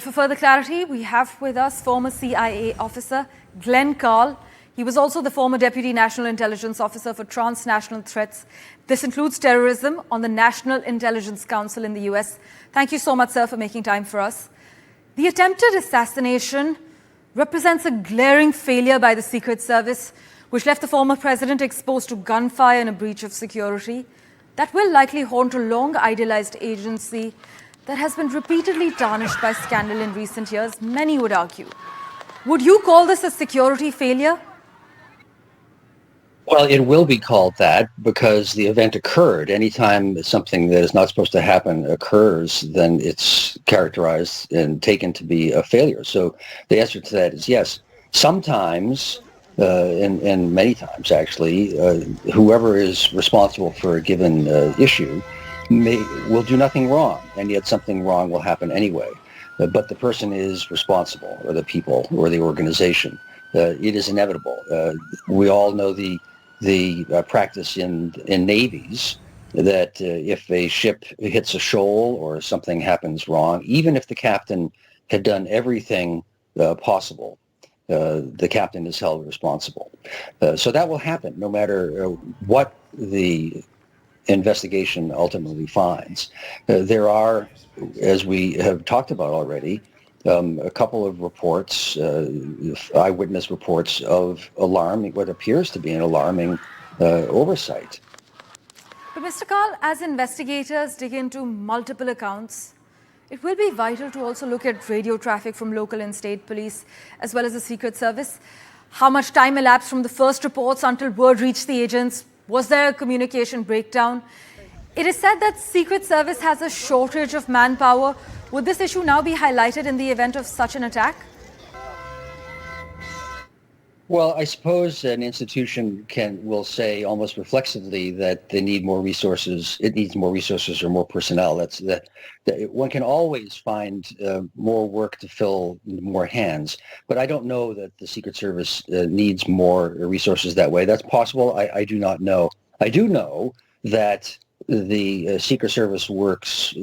For further clarity, we have with us former CIA officer Glenn Carlee. He was also the former Deputy National Intelligence Officer for Transnational Threats. This includes terrorism on the National Intelligence Council in the US. Thank you so much, sir, for making time for us. The attempted assassination represents a glaring failure by the Secret Service, which left the former president exposed to gunfire and a breach of security. That will likely haunt a long-idealized agency that has been repeatedly tarnished by scandal in recent years, many would argue. Would you call this a security failure? Well, it will be called that because the event occurred. Anytime something that is not supposed to happen occurs, then it's characterized and taken to be a failure. So the answer to that is yes. Sometimes, and many times actually, whoever is responsible for a given issue will do nothing wrong, and yet something wrong will happen anyway. But the person is responsible, or the people, or the organization. It is inevitable. We all know the practice in navies that if a ship hits a shoal or something happens wrong, even if the captain had done everything possible, the captain is held responsible. So that will happen no matter what the investigation ultimately finds. There are, as we have talked about already, a couple of reports, eyewitness reports of alarming, what appears to be an alarming oversight. But Mr. Carlee, as investigators dig into multiple accounts, it will be vital to also look at radio traffic from local and state police, as well as the Secret Service. How much time elapsed from the first reports until word reached the agents? Was there a communication breakdown? It is said that Secret Service has a shortage of manpower. Would this issue now be highlighted in the event of such an attack? Well, I suppose an institution will say almost reflexively that they need more resources. It needs more resources or more personnel. That one can always find more work to fill more hands. But I don't know that the Secret Service needs more resources that way. That's possible. I do not know. I do know that the Secret Service works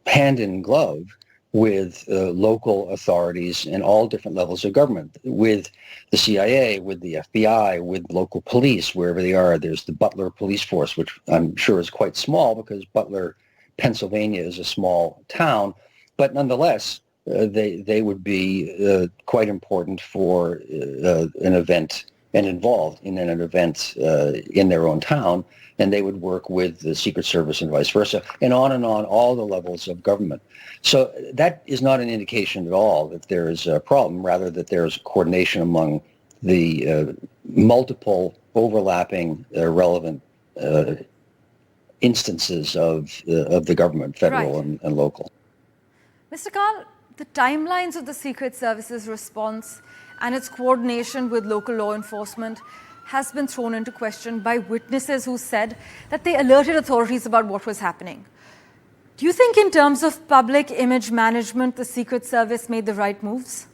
hand in glove with local authorities in all different levels of government, with the CIA, with the FBI, with local police, wherever they are. There's the Butler Police Force, which I'm sure is quite small because Butler, Pennsylvania is a small town, but nonetheless, they would be quite important for an event and involved in an event in their own town, and they would work with the Secret Service and vice versa, and on all the levels of government. So that is not an indication at all that there is a problem, rather that there is coordination among the multiple overlapping relevant instances of the government, federal Right. and local. Mr. Carlee, the timelines of the Secret Service's response and its coordination with local law enforcement has been thrown into question by witnesses who said that they alerted authorities about what was happening. Do you think in terms of public image management, the Secret Service made the right moves?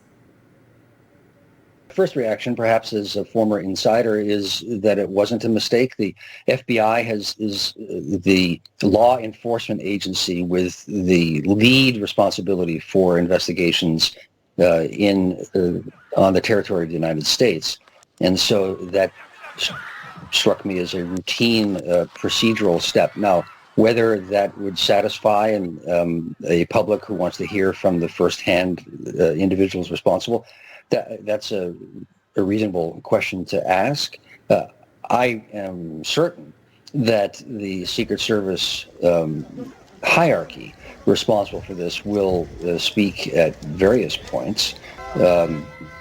First reaction, perhaps as a former insider, is that it wasn't a mistake. The FBI is the law enforcement agency with the lead responsibility for investigations on the territory of the United States. And so that struck me as a routine procedural step. Now, whether that would satisfy a public who wants to hear from the first-hand individuals responsible, that's a reasonable question to ask. I am certain that the Secret Service hierarchy responsible for this will speak at various points.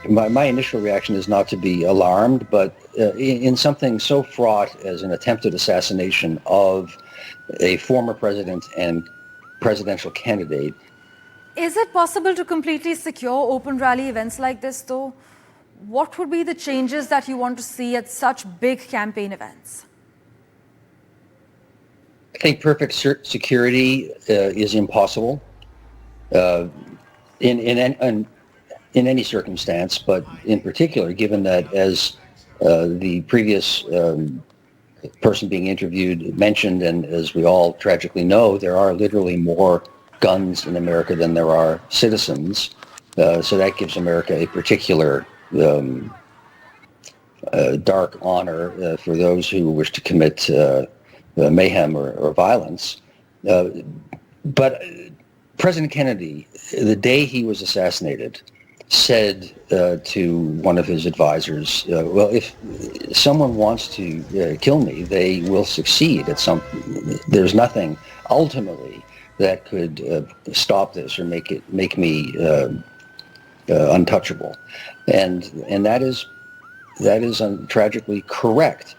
My initial reaction is not to be alarmed, but in something so fraught as an attempted assassination of a former president and presidential candidate. Is it possible to completely secure open rally events like this, though? What would be the changes that you want to see at such big campaign events? I think perfect security is impossible in any circumstance, but in particular, given that, as the previous person being interviewed mentioned, and as we all tragically know, there are literally more guns in America than there are citizens. So that gives America a particular dark honor for those who wish to commit mayhem or violence. But President Kennedy, the day he was assassinated, said to one of his advisors, well, if someone wants to kill me, they will succeed at some. There's nothing ultimately that could stop this or make me untouchable, and that is tragically correct.